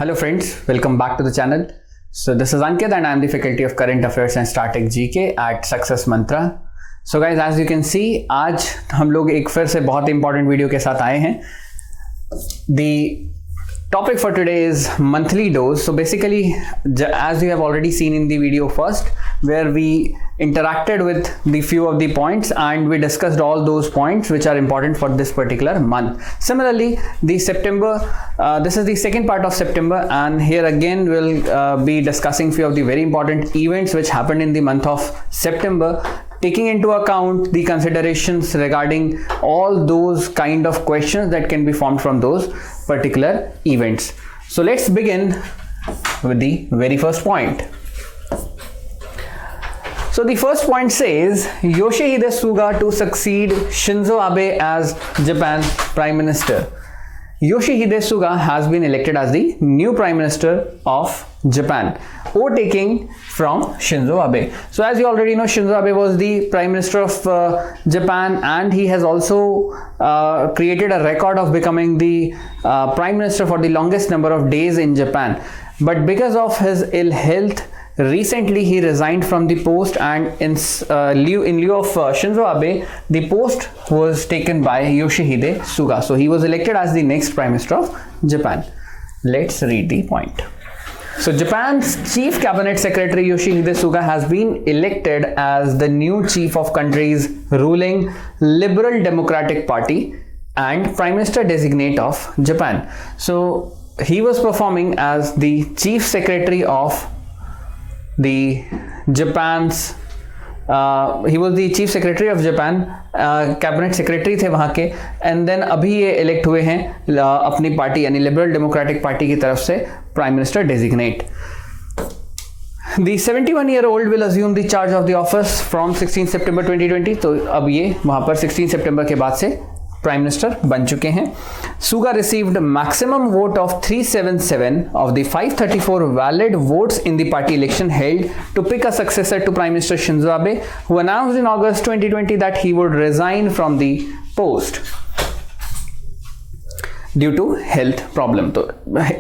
Hello friends, welcome back to the channel. So this is Ankit and I am the faculty of Current Affairs and Static GK at Success Mantra. So guys, as you can see, आज हम लोग एक फिर से बहुत important video के साथ आए हैं. The topic for today is monthly dose. So basically, as you have already seen in the video first, where we interacted with the few of the points and we discussed all those points which are important for this particular month. Similarly, the September, this is the second part of September, and here again we'll be discussing few of the very important events which happened in the month of September, taking into account the considerations regarding all those kind of questions that can be formed from those particular events. So let's begin with the very first point. So the first point says Yoshihide Suga to succeed Shinzo Abe as Japan's Prime Minister. Yoshihide Suga has been elected as the new Prime Minister of Japan, overtaking from Shinzo Abe. So as you already know, Shinzo Abe was the Prime Minister of Japan, and he has also created a record of becoming the Prime Minister for the longest number of days in Japan. But because of his ill health, recently he resigned from the post, and in lieu of Shinzo Abe, the post was taken by Yoshihide Suga. So he was elected as the next Prime Minister of Japan. Let's read the point. So Japan's Chief Cabinet Secretary Yoshihide Suga has been elected as the new chief of country's ruling Liberal Democratic Party and Prime Minister designate of Japan. So he was performing as the Chief Secretary of the Japan's he was the Chief Secretary of Japan, Cabinet Secretary थे वहाँ के, and then अभी ये elect हुए हैं अपनी party यानी Liberal Democratic Party की तरफ से Prime Minister designate. The 71-year-old will assume the charge of the office from 16 September 2020. तो अब ये वहाँ पर 16 सितंबर के बाद से प्राइम मिनिस्टर बन चुके हैं. Suga received maximum vote of 377 of the 534 valid votes in the party election held to pick a successor to Prime Minister Shinzo Abe, who announced in August 2020 that he would resign from the post due to health problem. तो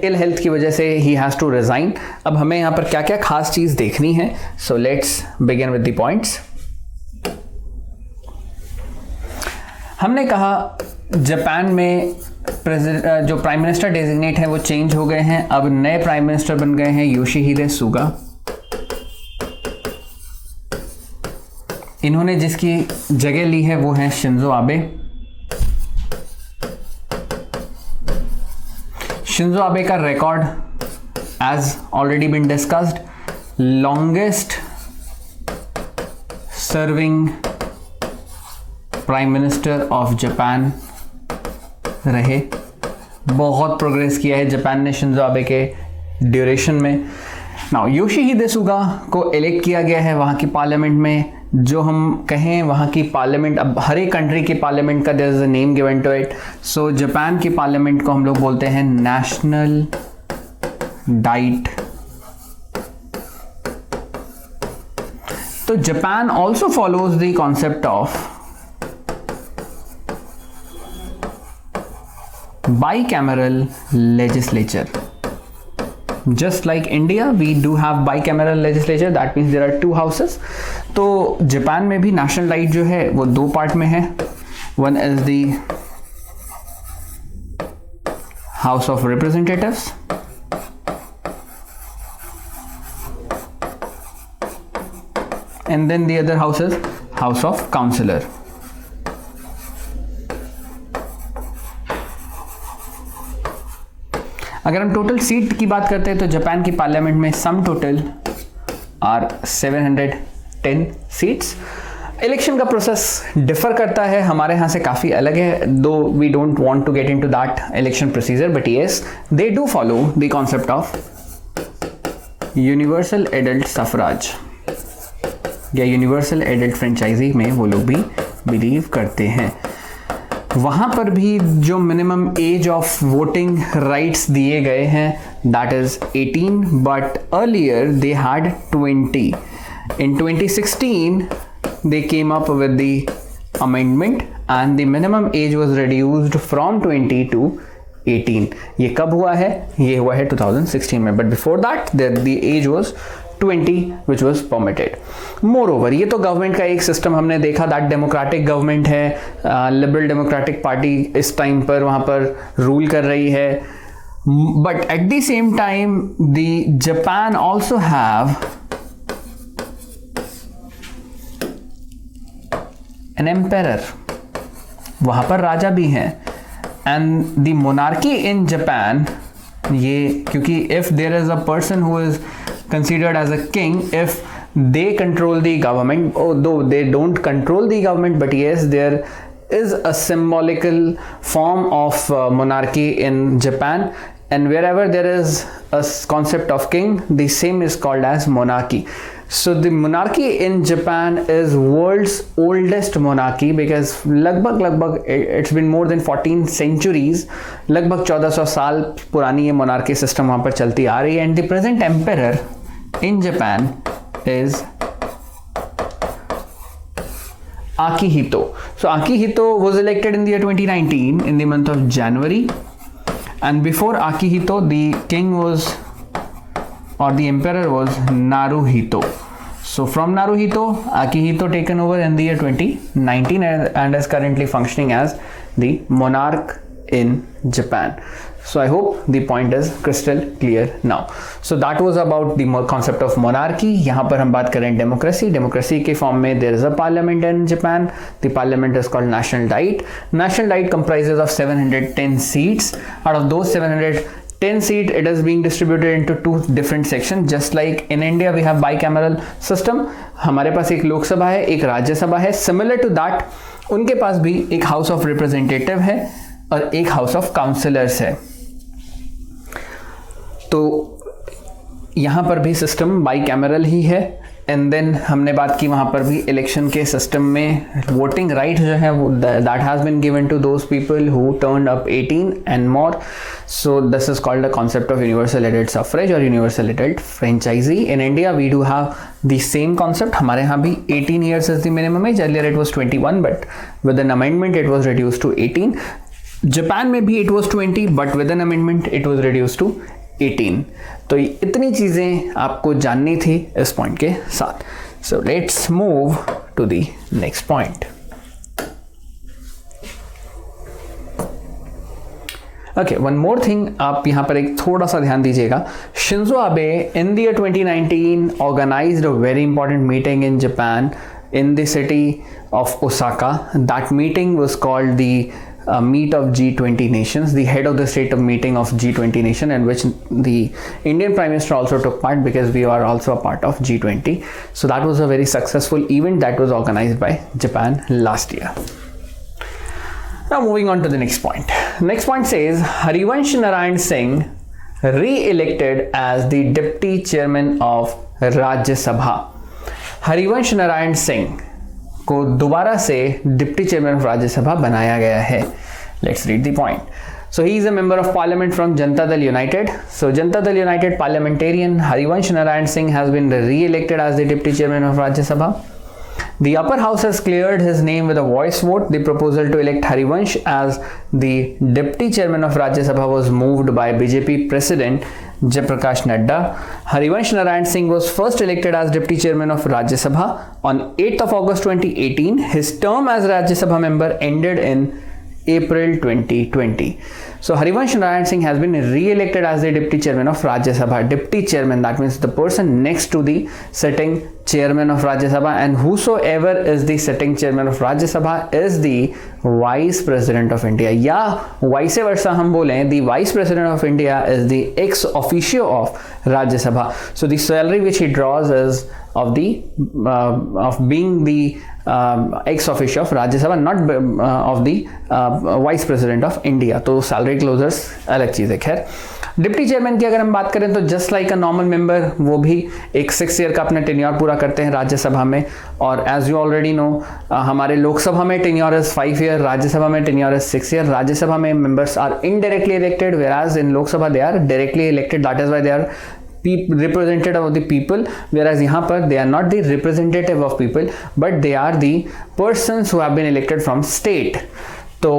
ill health की वजह से he has to resign. अब हमें यहाँ पर क्या क्या खास चीज़ देखनी है. So let's begin with the points. हमने कहा जापान में जो प्राइम मिनिस्टर डेजिग्नेट है वो चेंज हो गए हैं. अब नए प्राइम मिनिस्टर बन गए हैं योशिहिदे सुगा. इन्होंने जिसकी जगह ली है वो है शिंजो आबे. शिंजो आबे का record as already been discussed, longest serving prime minister of Japan रहे. बहुत प्रोग्रेस किया है जापान ने शिंजो आबे के ड्यूरेशन में. नाउ योशिहिदे सुगा को इलेक्ट किया गया है वहाँ की पार्लियामेंट में. जो हम कहें वहाँ की पार्लियामेंट, अब हर एक कंट्री की पार्लियामेंट का there is a name given to it. So Japan की पार्लियामेंट को हम लोग बोलते हैं नेशनल डाइट. तो Japan also follows the concept of bicameral legislature. Just like India, we do have bicameral legislature. That means there are two houses. तो Japan में भी नेशनल डाइट जो है वो दो पार्ट में है. One is the House of Representatives and then the other house is House of Councillor. अगर हम टोटल सीट की बात करते हैं तो जापान की पार्लियामेंट में sum total are 710 seats. Election का प्रोसेस डिफर करता है, हमारे यहाँ से काफ़ी अलग है. Though we don't want to get into that election procedure, but yes they do follow the concept of universal adult suffrage या यूनिवर्सल एडल्ट फ्रेंचाइजी में वो लोग भी बिलीव करते हैं. वहाँ पर भी जो minimum age of voting rights दिए गए हैं that is 18, but earlier they had 20. In 2016 they came up with the amendment and the minimum age was reduced from 20 to 18। ये कब हुआ है? ये हुआ है 2016 में, but before that the age was 20 which was permitted. Moreover, ये तो गवर्नमेंट का एक सिस्टम हमने देखा, दैट डेमोक्रेटिक गवर्नमेंट है, लिबरल डेमोक्रेटिक पार्टी इस टाइम पर वहाँ पर रूल कर रही है, but at the same time the Japan also have an emperor, वहाँ पर राजा भी हैं, and the monarchy in Japan, ये क्योंकि if there is a person who is considered as a king, if they control the government, although they don't control the government, but yes, there is a symbolical form of monarchy in Japan, and wherever there is a concept of king, the same is called as monarchy. So the monarchy in Japan is world's oldest monarchy because लगभग it's been more than 14 centuries, लगभग 1400 साल पुरानी ये monarchy system वहाँ पर चलती आ रही है, and the present emperor in Japan is Akihito. So Akihito was elected in the year 2019 in the month of January, and before Akihito the king was, or the emperor was, Naruhito. So from Naruhito, Akihito taken over in the year 2019 and is currently functioning as the monarch in Japan. So I hope the point is crystal clear now. So that was about the concept of monarchy. यहाँ पर हम बात करें democracy. Democracy के form में there is a parliament in Japan. The parliament is called National Diet. National Diet comprises of 710 seats. Out of those 710 seats, it is being distributed into two different sections. Just like in India we have bicameral system. हमारे पास एक लोकसभा है, एक राज्यसभा है. Similar to that, उनके पास भी एक house of representative है और एक हाउस ऑफ काउंसिलर्स है. तो यहाँ पर भी सिस्टम बाई कैमरल ही है. एंड देन हमने बात की वहाँ पर भी इलेक्शन के सिस्टम में वोटिंग राइट जो है वो that has been given to those people who turned up 18 and more. So this is called the concept of universal एडेड सफरेज और यूनिवर्सल एडेड franchise. In India we do have the same concept. हमारे यहाँ भी 18 years is the minimum age. Earlier it was 21 but with an amendment it was reduce to 18. Japan में भी it was 20 but with an amendment it was reduce to 18. तो इतनी चीज़ें आपको जाननी थी इस पॉइंट के साथ. So let's move to the next point. Okay, one more thing, आप यहाँ पर एक थोड़ा सा ध्यान दीजिएगा. Shinzo Abe in the year 2019 organised a very important meeting in Japan in the city of Osaka. That meeting was called the meet of G20 nations, the head of the state of meeting of G20 nation, in which the Indian Prime Minister also took part because we are also a part of G20. So that was a very successful event that was organized by Japan last year. Now moving on to the next point. Next point says Harivansh Narayan Singh re-elected as the deputy chairman of Rajya Sabha. Harivansh Narayan Singh को दोबारा से deputy chairman of Rajya Sabha बनाया गया है. Let's read the point. So he is a member of parliament from Janata Dal united. So Janata Dal united parliamentarian Harivansh Narayan Singh has been re-elected as the deputy chairman of Rajya Sabha. The upper house has cleared his name with a voice vote. The proposal to elect Harivansh as the deputy chairman of Rajya Sabha was moved by BJP President Jayaprakash Nadda. Harivansh Narayan Singh was first elected as deputy chairman of Rajya Sabha on 8th of August 2018. His term as Rajya Sabha member ended in April 2020. So Harivansh Narayan Singh has been re-elected as the deputy chairman of Rajya Sabha. Deputy chairman, that means the person next to the sitting chairman of Rajya Sabha, and whosoever is the sitting chairman of Rajya Sabha is the vice president of India. या vice versa हम बोलें, the vice president of India is the ex officio of Rajya Sabha. So the salary which he draws is of the of being the ex officio of Rajya Sabha, not of the vice president of India. तो salary closures अलग चीज़ है. खैर, deputy chairman की अगर हम बात करें तो just like a normal member वो भी एक 6 ईयर का अपना टेन्योर पूरा करते हैं राज्यसभा में. और एज यू ऑलरेडी नो हमारे लोकसभा में टेन्योर इज 5 ईयर, राज्यसभा में टेन्योर इज 6 ईयर. राज्यसभा में members are indirectly elected, whereas in Lok Sabha they are directly elected. That is why they are representative of the people, whereas यहाँ पर they are not the representative of people but they are the persons who have been elected from state. तो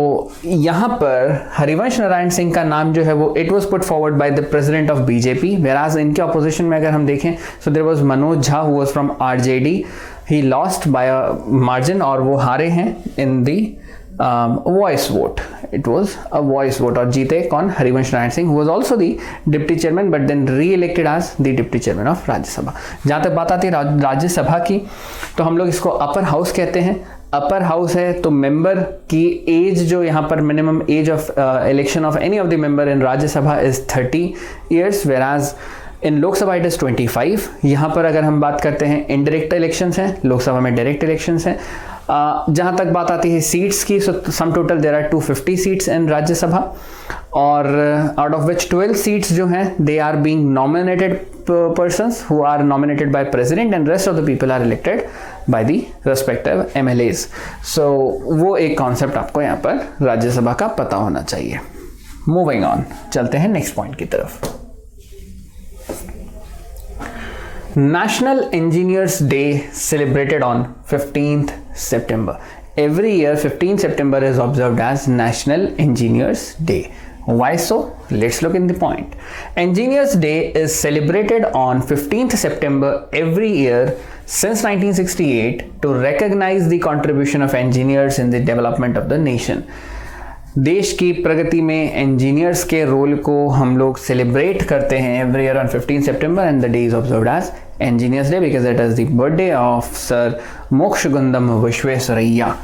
यहाँ पर हरिवंश नारायण सिंह का नाम जो है वो it was put forward by the president of BJP, whereas इनके अपोजिशन में अगर हम देखें so there was Manoj Jha who was from RJD, he lost by a margin और वो हारे हैं in the voice vote, it was a voice vote, और जीते कौन, Harivansh Narayan Singh, who was also the deputy chairman but then re-elected as the deputy chairman of Rajya Sabha. जहाँ तक बात आती है राज्यसभा की, तो हम लोग इसको अपर हाउस कहते हैं। अपर हाउस है तो मेंबर की एज जो यहाँ पर minimum age of election of any of the member in Rajya Sabha is 30 years, वेराज in Lok Sabha it is 25। यहाँ पर अगर हम बात करते हैं इनडायरेक्ट इलेक्शंस हैं, लोकसभा में डायरेक्ट इलेक्शंस हैं। जहाँ तक बात आती है सीट्स की, sum total there are 250 seats in Rajya Sabha, और आउट ऑफ विच 12 सीट्स जो हैं they are being nominated persons who are nominated by president and rest of the people are elected by the respective MLAs. So वो एक concept आपको यहाँ पर राज्यसभा का पता होना चाहिए। मूविंग ऑन, चलते हैं नेक्स्ट पॉइंट की तरफ। National Engineers Day celebrated on 15th September. Every year 15th September is observed as National Engineers Day. Why so? Let's look in the point. Engineers Day is celebrated on 15th September every year since 1968 to recognize the contribution of engineers in the development of the nation. देश की प्रगति में engineers के role को हम लोग celebrate करते हैं every year on 15 September and the day is observed as engineers day because it is the birthday of sir Mokshagundam Visvesvaraya.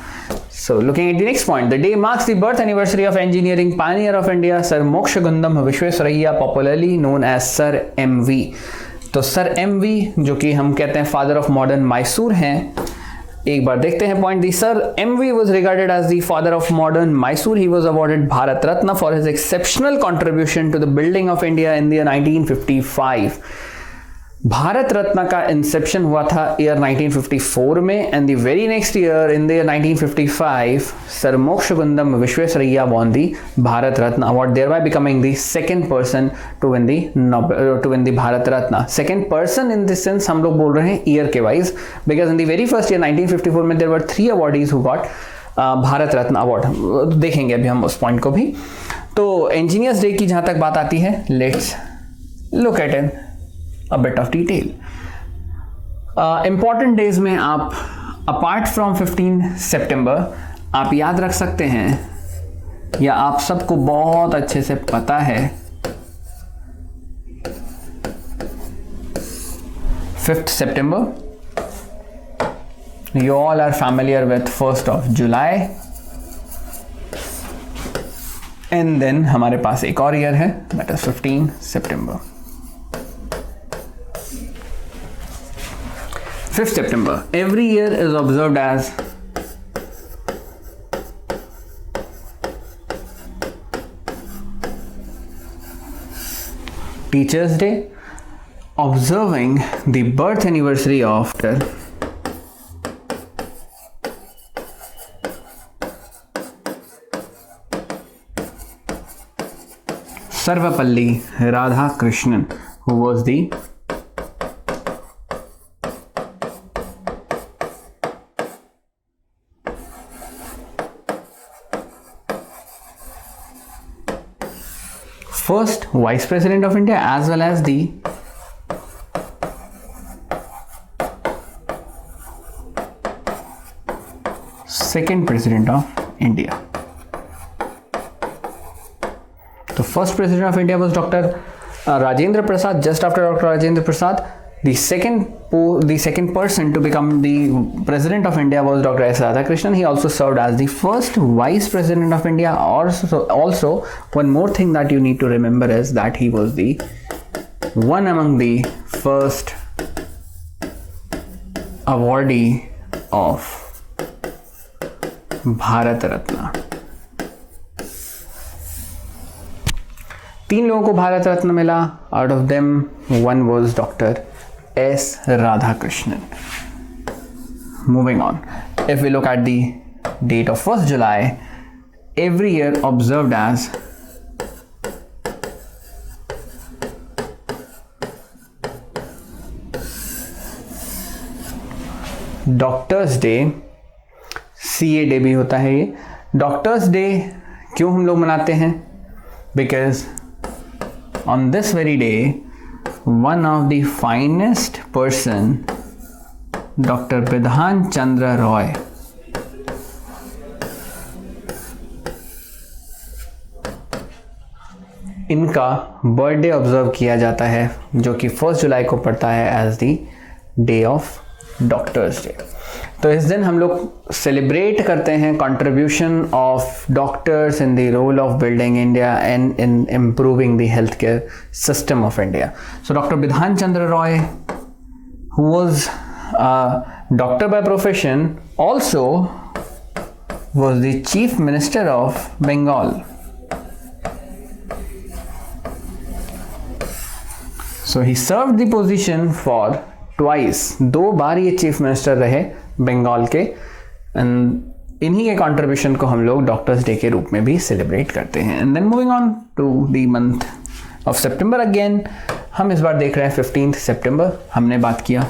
So looking at the next point, the day marks the birth anniversary of engineering pioneer of India, Sir Mokshagundam Vishwesvaraya, popularly known as Sir MV. तो sir MV जो कि हम कहते हैं father of modern Mysore हैं, एक बार देखते हैं point. The sir MV was regarded as the father of modern Mysore. He was awarded Bharat Ratna for his exceptional contribution to the building of India in the year 1955. Bharat Ratna का inception हुआ था year 1954 में and the very next year in the year 1955 sir Mokshagundam Visvesvaraya won the Bharat Ratna award, thereby becoming the second person to win the Bharat Ratna. Second person in this sense हम लोग बोल रहे हैं year के wise, because in the very first year 1954 में there were 3 awardees who got Bharat Ratna award. देखेंगे अभी हम उस पॉइंट को भी. तो इंजीनियर्स डे की जहां तक बात आती है, let's look at in a bit of detail. Important days में आप apart from 15 September आप याद रख सकते हैं या आप सबको बहुत अच्छे से पता है 5th September. You all are familiar with 1st of July and then हमारे पास एक और ईयर है that is 15 September. 5th September every year is observed as Teachers Day, observing the birth anniversary of Sarvapalli Radhakrishnan, who was the first Vice President of India as well as the second President of India. The first President of India was Dr. Rajendra Prasad. Just after Dr. Rajendra Prasad, the second person to become the President of India was Dr. S. Radhakrishnan. He also served as the first Vice President of India. Also, one more thing that you need to remember is that he was the one among the first awardee of Bharat Ratna. 3 लोगों को भारत रत्न मिला. Out of them, one was Dr. S. Radhakrishnan. Moving on, if we look at the date of 1st July, every year observed as Doctors Day, CA Day भी होता है ये, doctors day क्यों हम लोग मनाते हैं? Because on this very day one of the finest person doctor Bidhan Chandra Roy इनका बर्थडे ऑब्जर्व किया जाता है, जो कि 1 जुलाई को पड़ता है as the day of doctors day. तो इस दिन हम लोग सेलिब्रेट करते हैं contribution of doctors in the role of building India and in improving the health care system of India. So doctor Bidhan Chandra Roy, who was doctor by profession, also was the chief minister of Bengal. So he served the position for twice. 2 बार ये chief minister रहे बंगाल के, and इन्हीं के contribution को हम लोग doctors day के रूप में भी सेलिब्रेट करते हैं। And then moving on to the month of September, again हम इस बार देख रहे हैं 15 सितंबर। हमने बात किया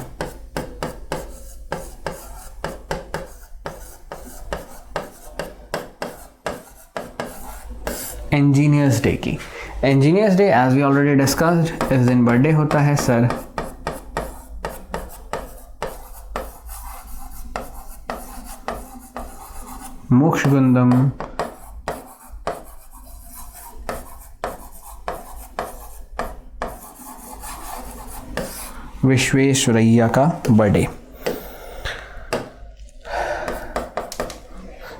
इंजीनियर्स डे की। Engineers day as we already discussed, इस दिन बर्थडे होता है सर मोक्षगुंडम विश्वेश्वरैया का birthday.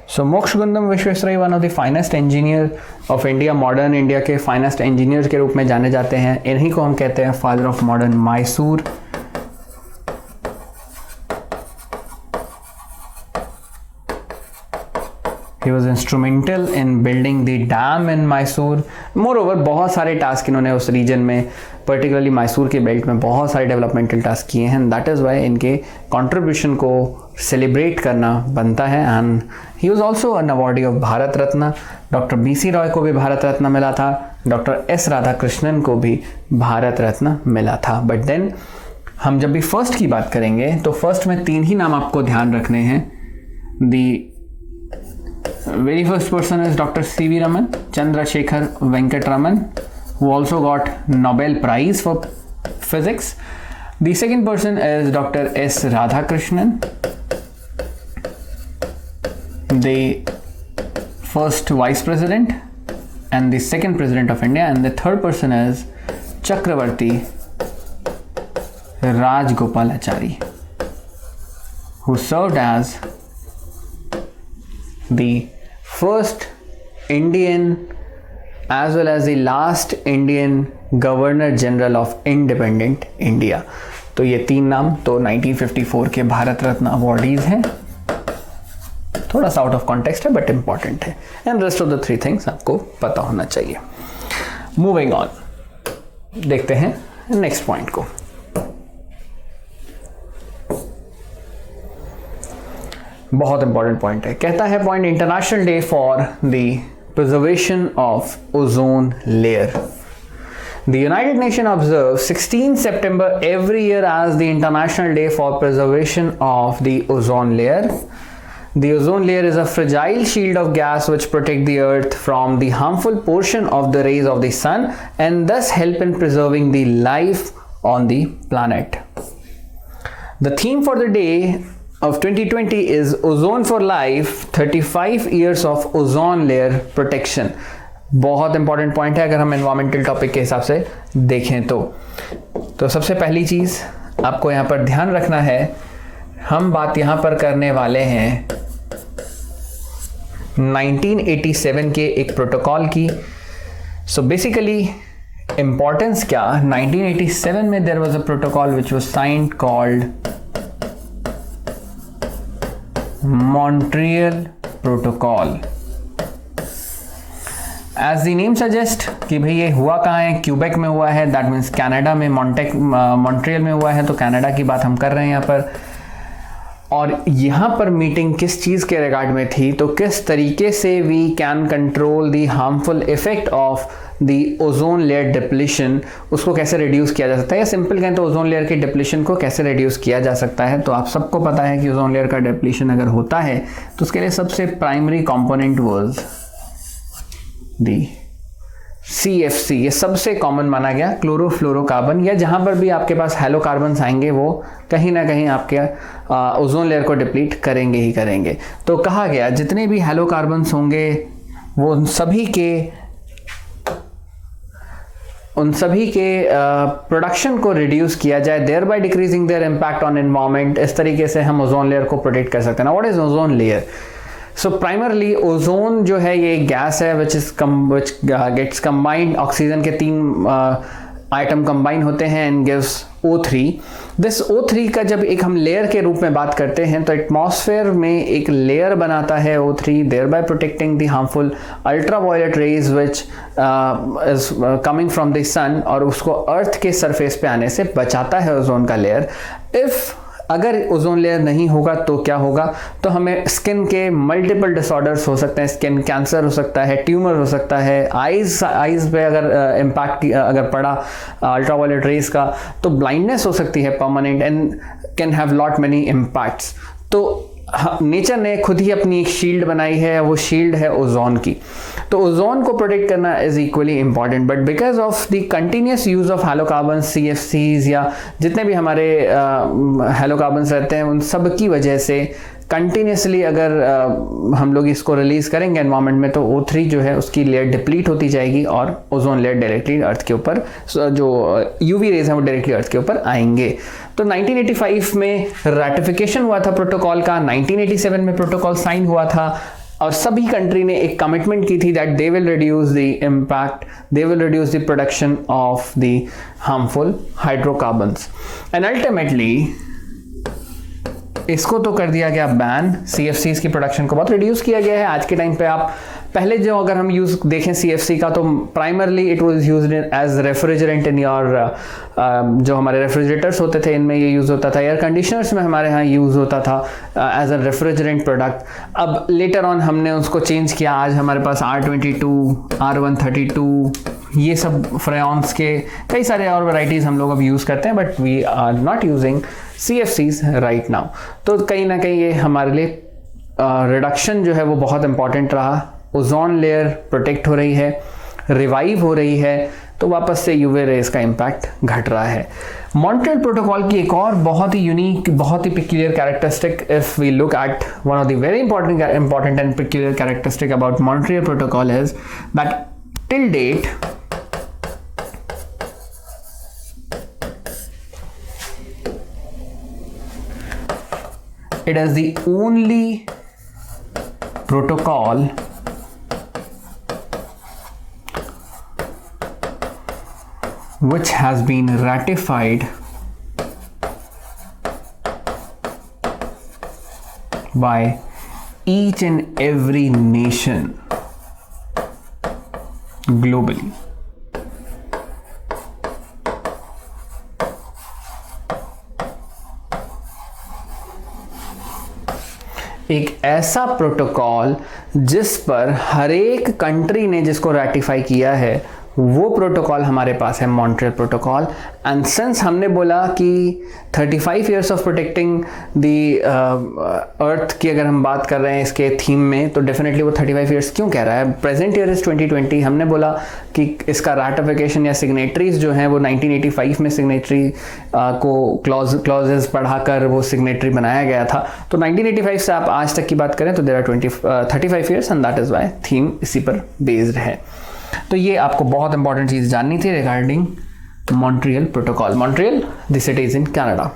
So Mokshagundam Visvesvaraya one of the finest engineer of India, modern India के फाइनेस्ट इंजीनियर के रूप में जाने जाते हैं। इन्हीं को हम कहते हैं father of modern Mysore. He was instrumental in building the dam in Mysore. Moreover, बहुत सारे टास्क इन्होंने उस रीजन में, पर्टिकुलरली मैसूर के बेल्ट में बहुत सारे डेवलपमेंटल टास्क किए हैं। दैट इज़ वाई इनके कंट्रीब्यूशन को सेलिब्रेट करना बनता है। And he was also an awardee of Bharat Ratna. Doctor BC Roy को भी भारत रत्न मिला था, डॉक्टर S राधाकृष्णन को भी भारत रत्न मिला था। बट देन हम जब भी फर्स्ट की बात करेंगे तो फर्स्ट में 3 ही नाम आपको ध्यान रखने हैं। दी very first person is Dr. C.V. Raman, Chandrasekhar Venkat Raman, who also got Nobel Prize for Physics. The second person is Dr. S. Radhakrishnan, the first Vice President and the second President of India. And the third person is Chakravarti Rajgopalachari, who served as the first Indian as well as the last Indian Governor General of Independent India. तो ये 3 नाम तो 1954 के Bharat Ratna awardees हैं। थोड़ा सा out of context है but important है, and rest of the 3 things आपको पता होना चाहिए। मूविंग ऑन, देखते हैं नेक्स्ट पॉइंट को। बहुत इंपॉर्टेंट पॉइंट है। कहता है point, international day for the preservation of ozone layer. The United Nation observe 16 September every year as the international day for preservation of the ozone layer. The ozone layer is a fragile shield of gas which protect the earth from the harmful portion of the rays of the sun and thus help in preserving the life on the planet. The theme for the day of 2020 is Ozone for Life, 35 years of ozone layer protection. बहुत important point है अगर हम environmental topic के हिसाब से देखें तो सबसे पहली चीज आपको यहाँ पर ध्यान रखना है, हम बात यहाँ पर करने वाले हैं 1987 के एक प्रोटोकॉल की। सो बेसिकली इंपॉर्टेंस क्या, 1987 में there was a protocol which was signed called Montreal protocol. As the name suggest कि भाई ये हुआ कहाँ है, क्यूबेक में हुआ है, दैट मीन्स कनाडा में, मॉन्ट्रियल में हुआ है, तो कनाडा की बात हम कर रहे हैं यहाँ पर। और यहाँ पर मीटिंग किस चीज़ के रिगार्ड में थी, तो किस तरीके से we can control the harmful effect of the ozone layer depletion, उसको कैसे रिड्यूस किया जा सकता है, या सिंपल कहें तो ओजोन लेयर के डिप्लीशन को कैसे रिड्यूस किया जा सकता है। तो आप सबको पता है कि ओजोन लेयर का डिप्लीशन अगर होता है तो उसके लिए सबसे primary component was the CFC, ये सबसे कॉमन माना गया, क्लोरोफ्लोरोकार्बन, या जहां पर भी आपके पास हेलोकार्बन्स आएंगे वो कहीं ना कहीं आपके ओजोन लेयर को डिप्लीट करेंगे ही करेंगे। तो कहा गया जितने भी हेलोकार्बन्स होंगे वो उन सभी के प्रोडक्शन को रिड्यूस किया जाए, thereby decreasing their impact on environment. इस तरीके से हम ओजोन लेयर को प्रोटेक्ट कर सकते हैं। What is ozone layer? So primarily ozone जो है ये गैस है विच गेट्स कंबाइंड, ऑक्सीजन के 3 आइटम कंबाइन होते हैं and gives O3। This O3 का जब एक हम लेयर के रूप में बात करते हैं तो एटमॉस्फेयर में एक लेयर बनाता है O3, thereby protecting the harmful ultraviolet rays which is coming from the sun, और उसको अर्थ के सरफेस पे आने से बचाता है ओजोन का लेयर। इफ अगर ओजोन लेयर नहीं होगा तो क्या होगा, तो हमें स्किन के मल्टीपल डिसऑर्डर्स हो सकते हैं, स्किन कैंसर हो सकता है, ट्यूमर हो सकता है, आईज पे अगर इम्पैक्ट अगर पड़ा अल्ट्रावायलेट रेज का तो ब्लाइंडनेस हो सकती है permanent and can have lot many impacts. तो नेचर ने खुद ही अपनी एक शील्ड बनाई है, वो शील्ड है ओजोन की। तो ओजोन को प्रोटेक्ट करना is equally important, but because of the continuous use of halocarbon, CFCs या जितने भी हमारे हेलोकार्बन्स रहते हैं उन सब की वजह से कंटिन्यूसली अगर हम लोग इसको रिलीज करेंगे एनवायरनमेंट में तो O3 जो है उसकी लेयर डिप्लीट होती जाएगी और ओजोन लेयर डायरेक्टली अर्थ के ऊपर, जो UV रेज है वो डायरेक्टली अर्थ के ऊपर आएंगे। तो 1985 में रैटिफिकेशन हुआ था प्रोटोकॉल का, 1987 में प्रोटोकॉल साइन हुआ था और सभी कंट्री ने एक कमिटमेंट की थी that they will reduce the impact, they will reduce the production of the harmful hydrocarbons and ultimately इसको तो कर दिया गया बैन। CFCs की प्रोडक्शन को बहुत रिड्यूस किया गया है। आज के टाइम पे आप पहले जो अगर हम यूज देखें CFC का तो primarily it was used as refrigerant in your, जो हमारे रेफ्रिजरेटर्स होते थे इनमें ये यूज होता था, एयर कंडीशनर्स में हमारे यहाँ यूज होता था एज अ रेफ्रिजरेंट प्रोडक्ट। अब लेटर ऑन हमने उसको चेंज किया, आज हमारे पास R22, R132 ये सब फ्रेयॉन्स के कई सारे और वैराइटीज हम लोग अब यूज करते हैं, but we are not using CFCs right now. तो कहीं ना कहीं ये हमारे लिए रिडक्शन जो है वो बहुत इंपॉर्टेंट रहा। ओजोन लेयर प्रोटेक्ट हो रही है, रिवाइव हो रही है, तो वापस से UV रेज का इम्पैक्ट घट रहा है। मॉन्ट्रियल प्रोटोकॉल की एक और बहुत ही यूनिक, बहुत ही peculiar characteristic, if we look at one of the very important and peculiar characteristic about Montreal protocol is that till date it is the only protocol which has been ratified by each and every nation globally. एक ऐसा protocol जिस पर हर एक country ने जिसको ratify किया है वो प्रोटोकॉल हमारे पास है, मॉन्ट्रियल प्रोटोकॉल। एंड सिंस हमने बोला कि 35 years of protecting the earth की अगर हम बात कर रहे हैं इसके थीम में, तो डेफिनेटली वो 35 इयर्स क्यों कह रहा है। Present year is 2020। हमने बोला कि इसका रैटिफिकेशन या सिग्नेटरीज जो हैं वो 1985 में सिग्नेटरी को क्लॉजेस पढ़ाकर वो सिग्नेटरी बनाया गया था। तो 1985 से आप आज तक की बात करें तो there are 35 years and that is why theme इसी पर बेस्ड है। तो ये आपको बहुत इंपॉर्टेंट चीज जाननी थी regarding Montreal protocol. Montreal the city is in Canada.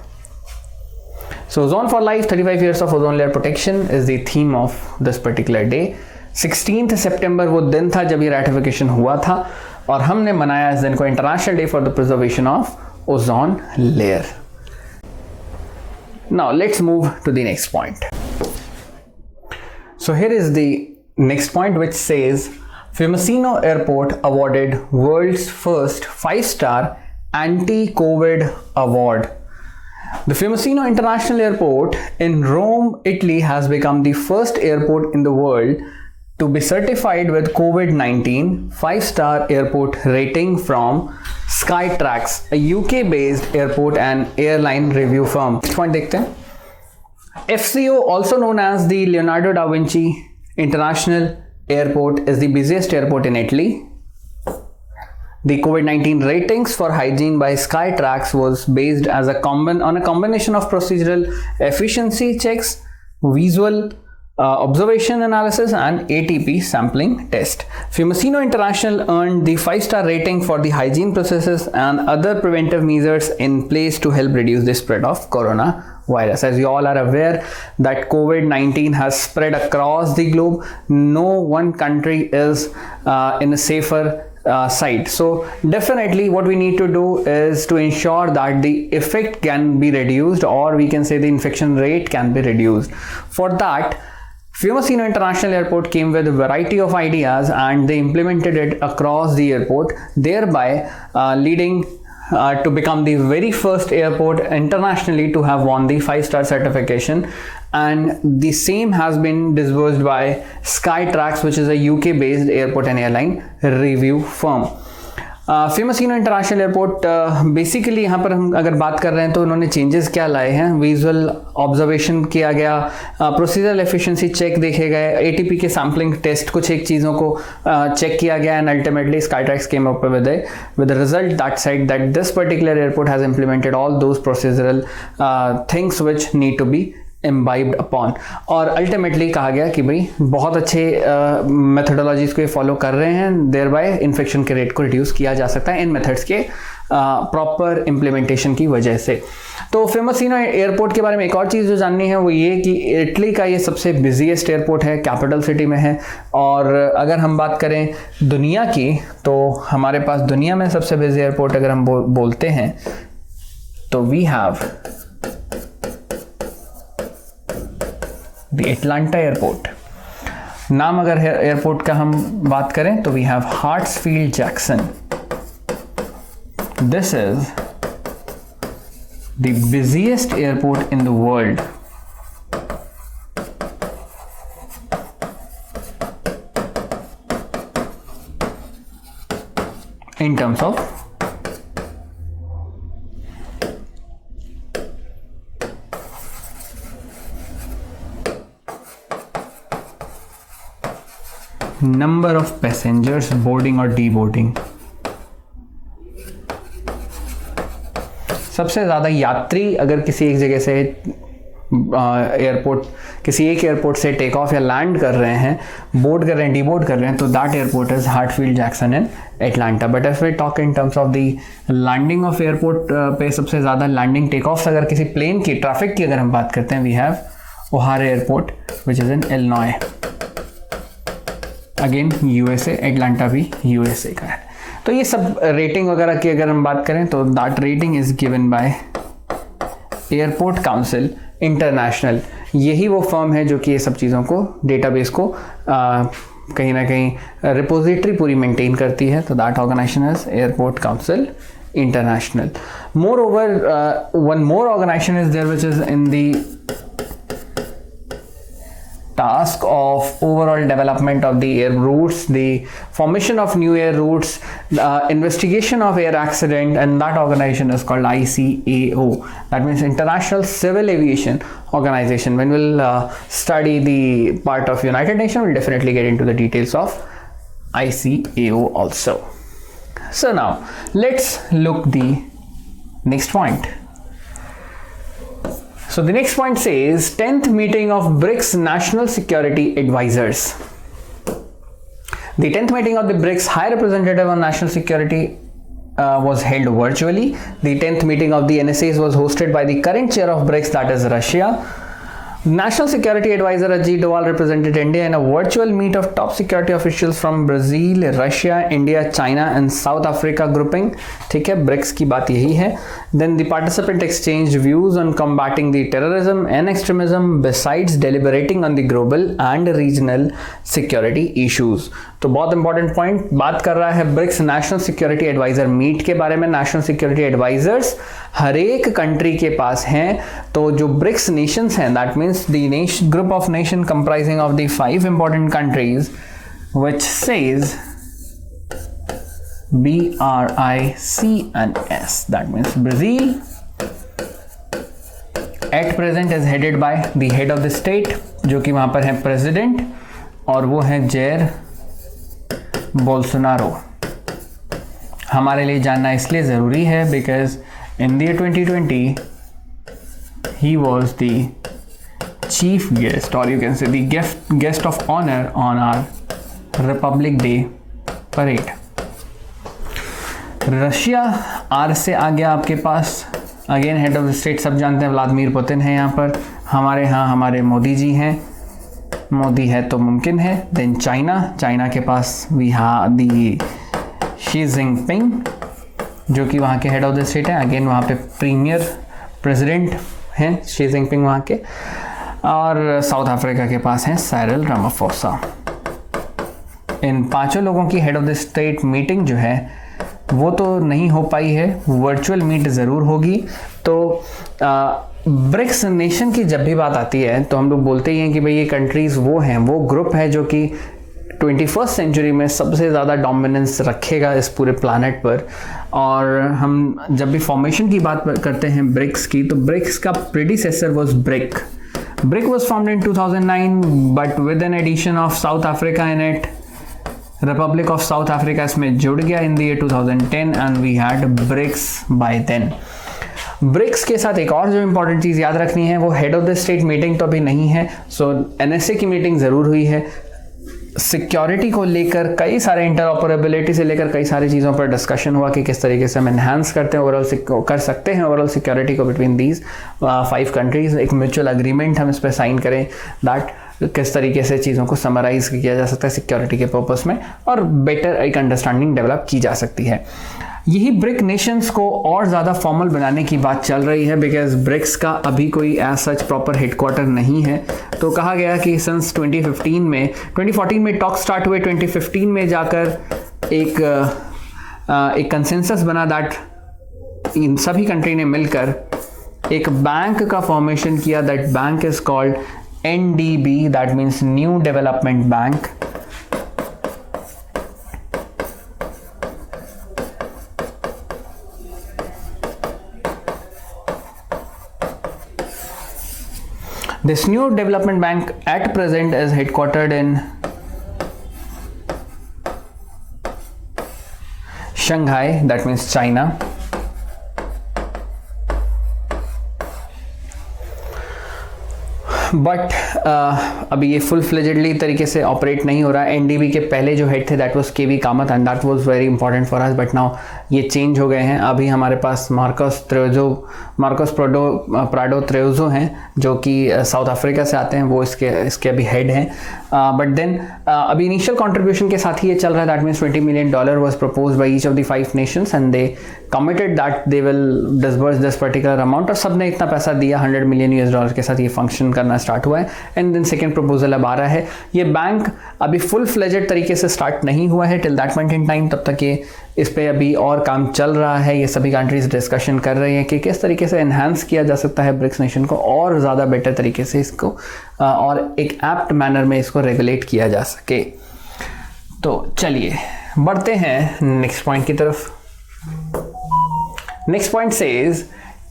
So ozone for life, 35 years of ozone layer protection is the theme of this particular day. 16 सितंबर वो दिन था जब ये रैटिफिकेशन हुआ था और हमने मनाया इस दिन को international day for the preservation of ozone layer. Now let's move to the next point. So here is the next point which says Fiumicino Airport awarded world's first 5-star anti-COVID award The Fiumicino International Airport in Rome, Italy has become the first airport in the world to be certified with COVID-19 5-star airport rating from Skytrax, a UK-based airport and airline review firm. Next point देखते हैं. FCO, also known as the Leonardo da Vinci International Airport, is the busiest airport in Italy. The COVID-19 ratings for hygiene by Skytrax was based as on a combination of procedural efficiency checks, visual observation analysis, and ATP sampling test. Fiumicino International earned the 5-star rating for the hygiene processes and other preventive measures in place to help reduce the spread of coronavirus. As you all are aware that COVID-19 has spread across the globe. No one country is in a safer side. So definitely what we need to do is to ensure that the effect can be reduced, or we can say the infection rate can be reduced. For that, Fiumicino International Airport came with a variety of ideas and they implemented it across the airport, thereby leading to become the very first airport internationally to have won the 5-star certification. And the same has been disbursed by Skytrax, which is a UK-based airport and airline review firm. Fiumicino international airport basically यहाँ पर हम अगर बात कर रहे हैं तो उन्होंने चेंजेस क्या लाए हैं. विजुअल ऑब्जर्वेशन किया गया, प्रोसीजरल एफिशिएंसी चेक देखे गए, एटीपी के सैम्पलिंग टेस्ट कुछ एक चीज़ों को चेक किया गया, and ultimately Skytrax came up with a result that said that this particular airport has implemented all those procedural things which need to be imbibed upon. और अल्टीमेटली कहा गया कि भाई बहुत अच्छे मेथडोलॉजीज को ये फॉलो कर रहे हैं, देयर बाय इन्फेक्शन के रेट को रिड्यूस किया जा सकता है इन मेथड्स के प्रॉपर इम्प्लीमेंटेशन की वजह से. तो Fiumicino एयरपोर्ट के बारे में एक और चीज़ जो जाननी है वो ये कि इटली का ये सबसे बिजीएस्ट एयरपोर्ट है, कैपिटल सिटी में है. और अगर हम बात करें दुनिया की तो हमारे पास दुनिया में सबसे बिजी एयरपोर्ट अगर हम बोलते हैं तो we have the Atlanta airport. नाम अगर एयरपोर्ट का हम बात करें तो we have Hartsfield Jackson. This is the busiest airport in the world. in terms of number of passengers boarding or deboarding. सबसे ज़्यादा यात्री अगर किसी एक जगह से किसी एक एयरपोर्ट से टेक ऑफ या लैंड कर रहे हैं, बोर्ड कर रहे हैं, डीबोर्ड कर रहे हैं, तो that airport is Hartfield Jackson in Atlanta. But if we talk in terms of the landing of airport पे सबसे ज़्यादा लैंडिंग टेक ऑफ अगर किसी प्लेन की ट्रैफिक की अगर हम बात करते हैं, we have O'Hare airport which is in Illinois. Again USA, Atlanta भी यूएसए का है. तो ये सब रेटिंग वगैरह की अगर हम बात करें तो that rating is given by airport council international. यही वो फर्म है जो कि ये सब चीज़ों को, डेटाबेस को कहीं ना कहीं रिपोजिटरी पूरी मेंटेन करती है. तो that organisation is airport council international. Moreover one more organisation is there which is in the task of overall development of the air routes, the formation of new air routes, investigation of air accident, and that organization is called ICAO. That means International Civil Aviation Organization. When we'll study the part of United Nations, we'll definitely get into the details of ICAO also. So now let's look the next point. So the next point says 10th meeting of BRICS National Security Advisors. The 10th meeting of the BRICS High Representative on National Security was held virtually. The 10th meeting of the NSAs was hosted by the current chair of BRICS, that is Russia. National Security Advisor Ajit Doval represented India in a virtual meet of top security officials from Brazil, Russia, India, China and South Africa grouping. ठीक है, BRICS की बात यही है. Then the participant exchanged views on combating the terrorism and extremism besides deliberating on the global and regional security issues. तो बहुत important point बात कर रहा है BRICS national security advisor meet के बारे में। नेशनल सिक्योरिटी एडवाइजर्स हर एक कंट्री के पास हैं। तो जो ब्रिक्स नेशंस हैं, that means the group of nation comprising of the 5 important countries which says BRICS, that means Brazil, at present is headed by the head of the state, जो कि वहां पर है प्रेसिडेंट, और वो है जैर बोल्सोनारो। हमारे लिए जानना इसलिए ज़रूरी है because in the 2020 he was the chief guest, or you can say the guest of honor on our Republic Day parade. Russia आर से आ गया आपके पास। Again head of the state सब जानते हैं, व्लादिमीर पुतिन है यहाँ पर। हमारे यहाँ हमारे मोदी जी हैं, मोदी है तो मुमकिन है। देन चाइना के पास we have the Xi Jinping, जो कि वहाँ के हेड ऑफ द स्टेट हैं। अगेन वहाँ पे प्रीमियर प्रेसिडेंट हैं शी जिनपिंग वहाँ के। और साउथ अफ्रीका के पास हैं साइरिल रामाफोसा। इन 5 लोगों की head of the state meeting जो है वो तो नहीं हो पाई है, वर्चुअल मीट ज़रूर होगी। तो ब्रिक्स नेशन की जब भी बात आती है तो हम लोग बोलते ही हैं कि भाई ये कंट्रीज़ वो हैं, वो ग्रुप है जो कि 21st सेंचुरी में सबसे ज़्यादा डोमिनेंस रखेगा इस पूरे प्लानट पर। और हम जब भी फॉर्मेशन की बात करते हैं ब्रिक्स की, तो ब्रिक्स का predecessor was BRIC. BRIC was formed in 2009 but with an addition of South Africa in it. Republic of South Africa इसमें जुड़ गया in the year 2010 and we had BRICS by then. BRICS के साथ एक और जो important चीज़ याद रखनी है, वो head of the state meeting तो अभी नहीं है। सो NSA की मीटिंग ज़रूर हुई है। सिक्योरिटी को लेकर कई सारे इंटरऑपरेबिलिटी से लेकर कई सारी चीज़ों पर डिस्कशन हुआ कि किस तरीके से हम एनहांस करते हैं ओवरऑल कर सकते हैं ओवरऑल सिक्योरिटी को बिटवीन दीज 5 कंट्रीज। एक म्यूचुअल अग्रीमेंट हम इस पर साइन करें दैट किस तरीके से चीज़ों को समराइज किया जा सकता है सिक्योरिटी के पर्पस में, और बेटर एक अंडरस्टैंडिंग डेवलप की जा सकती है। यही ब्रिक नेशंस को और ज़्यादा फॉर्मल बनाने की बात चल रही है बिकॉज ब्रिक्स का अभी कोई एज सच प्रॉपर हेडक्वार्टर नहीं है। तो कहा गया कि सिंस 2014 में टॉक स्टार्ट हुए, 2015 में जाकर एक कंसेंसस बना दैट इन सभी कंट्री ने मिलकर एक बैंक का फॉर्मेशन किया। That bank is called NDB, that means New Development Bank. This New Development Bank at present is headquartered in Shanghai, that means China. But अभी ये फुल फ्लेजेडली तरीके से ऑपरेट नहीं हो रहा है। NDB के पहले जो हेड थे that was KV Kamat and that was very important for us, but now ये चेंज हो गए हैं। अभी हमारे पास मार्कोस प्राडो त्रेजो हैं जो कि साउथ अफ्रीका से आते हैं, वो इसके अभी हेड हैं। बट देन अभी इनिशियल कंट्रीब्यूशन के साथ ही ये चल रहा है। That means $20 million was proposed by each of the 5 Nations and they committed that they will disburse this particular amount, और सबने इतना पैसा दिया। $100 million के साथ ये फंक्शन करना स्टार्ट हुआ है। एंड देन सेकेंड प्रपोजल अब आ रहा है। ये बैंक अभी फुल फ्लेजेड तरीके से स्टार्ट नहीं हुआ है till that point in time, तब तक ये इस पे अभी और काम चल रहा है। ये सभी कंट्रीज डिस्कशन कर रही हैं कि किस तरीके से एनहांस किया जा सकता है ब्रिक्स नेशन को, और ज़्यादा बेटर तरीके से इसको और एक एप्ट मैनर में इसको रेगुलेट किया जा सके। तो चलिए बढ़ते हैं नेक्स्ट पॉइंट की तरफ। Next point says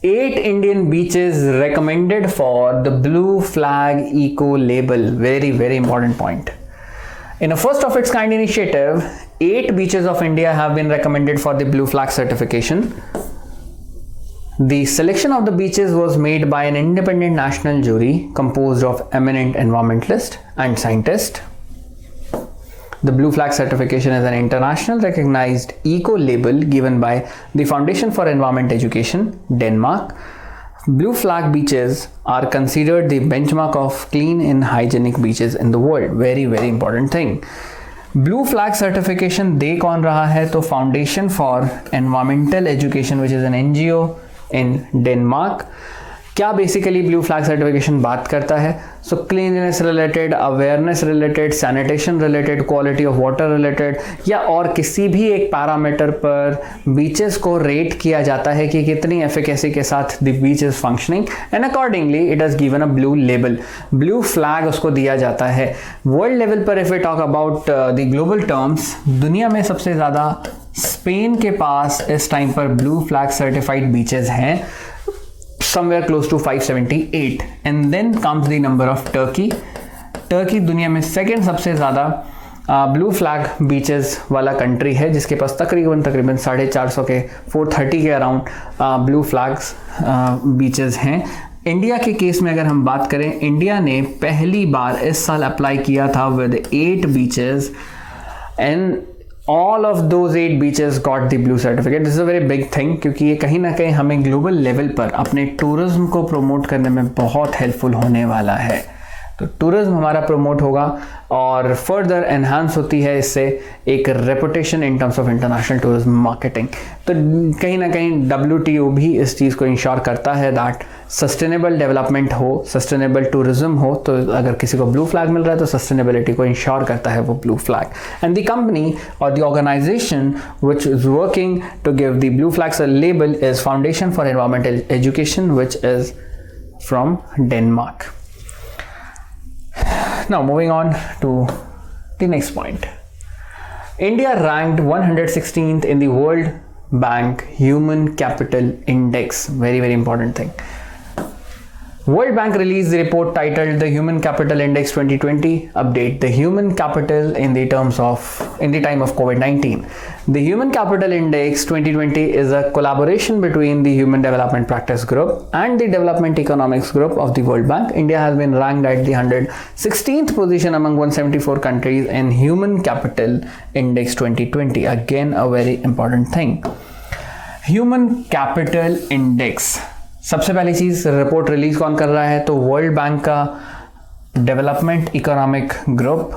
8 Indian beaches recommended for the Blue Flag Eco Label. Very important point. In a first of its kind initiative, 8 beaches of India have been recommended for the Blue Flag certification. The selection of the beaches was made by an independent national jury composed of eminent environmentalists and scientists. The Blue Flag certification is an international recognized eco label given by the Foundation for Environment Education, Denmark. Blue Flag beaches are considered the benchmark of clean and hygienic beaches in the world. Very important thing. Blue Flag certification दे कौन रहा है? तो Foundation for Environmental Education, which is an NGO in Denmark. क्या basically blue flag certification बात करता है? So cleanliness related, awareness related, sanitation related, quality of water related, या और किसी भी एक पैरामीटर पर बीचेस को रेट किया जाता है कि कितनी एफिकेसी के साथ the beach is functioning, and accordingly it is given a blue label, blue flag उसको दिया जाता है। वर्ल्ड लेवल पर if we talk about the global terms, दुनिया में सबसे ज़्यादा स्पेन के पास इस टाइम पर ब्लू फ्लैग सर्टिफाइड बीचेस हैं, somewhere close to 578, and then comes the number of Turkey. Turkey दुनिया में सेकेंड सबसे ज़्यादा ब्लू फ्लैग बीचेस वाला कंट्री है, जिसके पास तकरीबन 450 के 430 के अराउंड ब्लू फ्लैग्स बीचेस हैं। इंडिया के केस में अगर हम बात करें, इंडिया ने पहली बार इस साल अप्लाई किया था with 8 beaches, and all of those 8 beaches got the blue certificate. This is a very big thing, क्योंकि ये कहीं ना कहीं हमें ग्लोबल लेवल पर अपने टूरिज्म को प्रमोट करने में बहुत हेल्पफुल होने वाला है। तो टूरिज्म हमारा प्रमोट होगा और फर्दर एनहांस होती है इससे एक reputation in terms of international tourism marketing. तो कहीं ना कहीं WTO भी इस चीज़ को इंश्योर करता है दैट सस्टेनेबल डेवलपमेंट हो, सस्टेनेबल टूरिज्म हो। तो अगर किसी को ब्लू फ्लैग मिल रहा है तो सस्टेनेबिलिटी को इंश्योर करता है वो blue flag. And the company और the organisation which is working to give the blue flags label is foundation for environmental education, which is from Denmark. Now moving on to the next point. India ranked 116th in the World Bank Human Capital Index. Very, very important thing. World Bank released the report titled The Human Capital Index 2020 Update, the human capital in the time of COVID-19. The Human Capital Index 2020 is a collaboration between the Human Development Practice Group and the Development Economics Group of the World Bank. India has been ranked at the 116th position among 174 countries in Human Capital Index 2020. Again, a very important thing. Human Capital Index. सबसे पहली चीज़, report release कौन कर रहा है? तो world bank का development economic group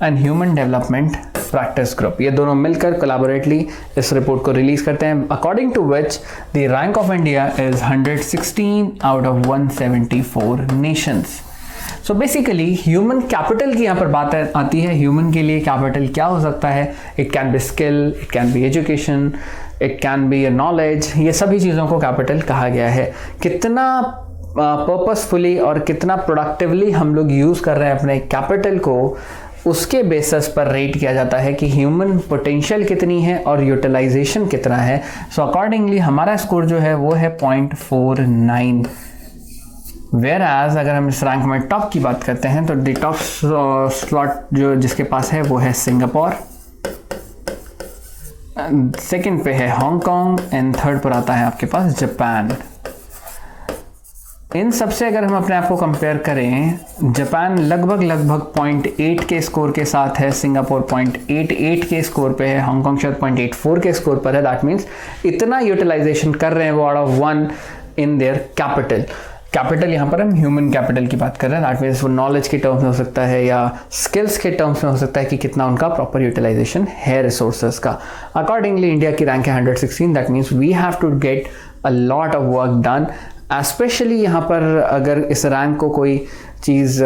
and human development practice group, ये दोनों मिलकर कोलैबोरेटली इस रिपोर्ट को रिलीज करते हैं, according to which the rank of India is 116 out of 174 nations. So basically human capital की यहाँ पर बात आती है। ह्यूमन के लिए कैपिटल क्या हो सकता है? It can be skill, it can be education, it can be knowledge, ये सभी चीज़ों को कैपिटल कहा गया है। कितना पर्पसफुली और कितना प्रोडक्टिवली हम लोग यूज़ कर रहे हैं अपने कैपिटल को, उसके बेसिस पर रेट किया जाता है कि ह्यूमन पोटेंशियल कितनी है और यूटिलाइजेशन कितना है। सो अकॉर्डिंगली हमारा स्कोर जो है वो है 0.49। वेयर एज अगर हम इस रैंक में टॉप की बात करते हैं तो द टॉप स्लॉट जो जिसके पास है वो है सिंगापुर, सेकंड पे है हांगकांग एंड थर्ड पर आता है आपके पास जापान। इन सबसे अगर हम अपने आप को कंपेयर करें, जापान लगभग 0.8 के स्कोर के साथ है, सिंगापुर 0.88 के स्कोर पे है, हांगकांग शायद 0.84 के स्कोर पर है। दैट मीन्स इतना यूटिलाइजेशन कर रहे हैं वो out of 1 in their capital. Capital यहाँ पर हम ह्यूमन कैपिटल की बात कर रहे हैं। दैट मीन्स वो नॉलेज के टर्म्स में हो सकता है या स्किल्स के टर्म्स में हो सकता है कि कितना उनका प्रॉपर यूटिलाइजेशन है रिसोर्सेज का। अकॉर्डिंगली इंडिया की रैंक है 116। That means we have to get a lot of work done. Especially यहाँ पर अगर इस रैंक को कोई चीज़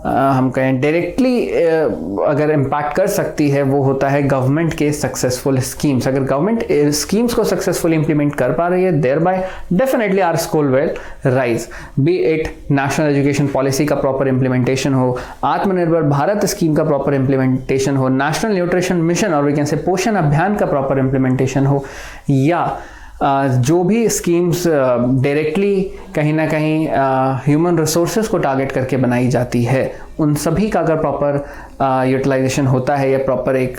हम कहें डायरेक्टली अगर इम्पैक्ट कर सकती है, वो होता है गवर्नमेंट के सक्सेसफुल स्कीम्स। अगर गवर्नमेंट स्कीम्स को सक्सेसफुली इंप्लीमेंट कर पा रही है, thereby definitely our score will rise. Be it national education policy का प्रॉपर इंप्लीमेंटेशन हो, आत्मनिर्भर भारत स्कीम का प्रॉपर इंप्लीमेंटेशन हो, नेशनल न्यूट्रिशन मिशन और वी कैन से पोषण अभियान का प्रॉपर इंप्लीमेंटेशन हो, या जो भी स्कीम्स डायरेक्टली कहीं ना कहीं ह्यूमन रिसोर्सेज को टारगेट करके बनाई जाती है, उन सभी का अगर प्रॉपर यूटिलाइजेशन होता है या प्रॉपर एक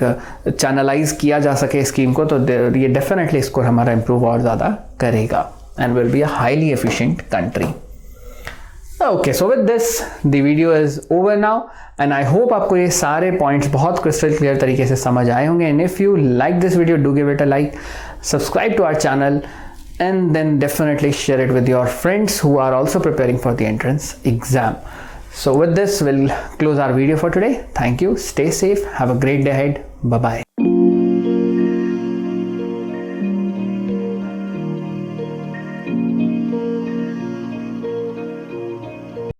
चैनलाइज किया जा सके स्कीम को, तो ये डेफिनेटली स्कोर हमारा इंप्रूव और ज़्यादा करेगा and will be a highly efficient country. Okay, so with this the video is over now and I hope आपको ये सारे पॉइंट्स बहुत क्रिस्टल क्लियर तरीके से समझ आए होंगे। And if you like this video, do give it a like, subscribe to our channel, and then definitely share it with your friends who are also preparing for the entrance exam. So with this, we'll close our video for today. Thank you. Stay safe. Have a great day ahead. Bye-bye.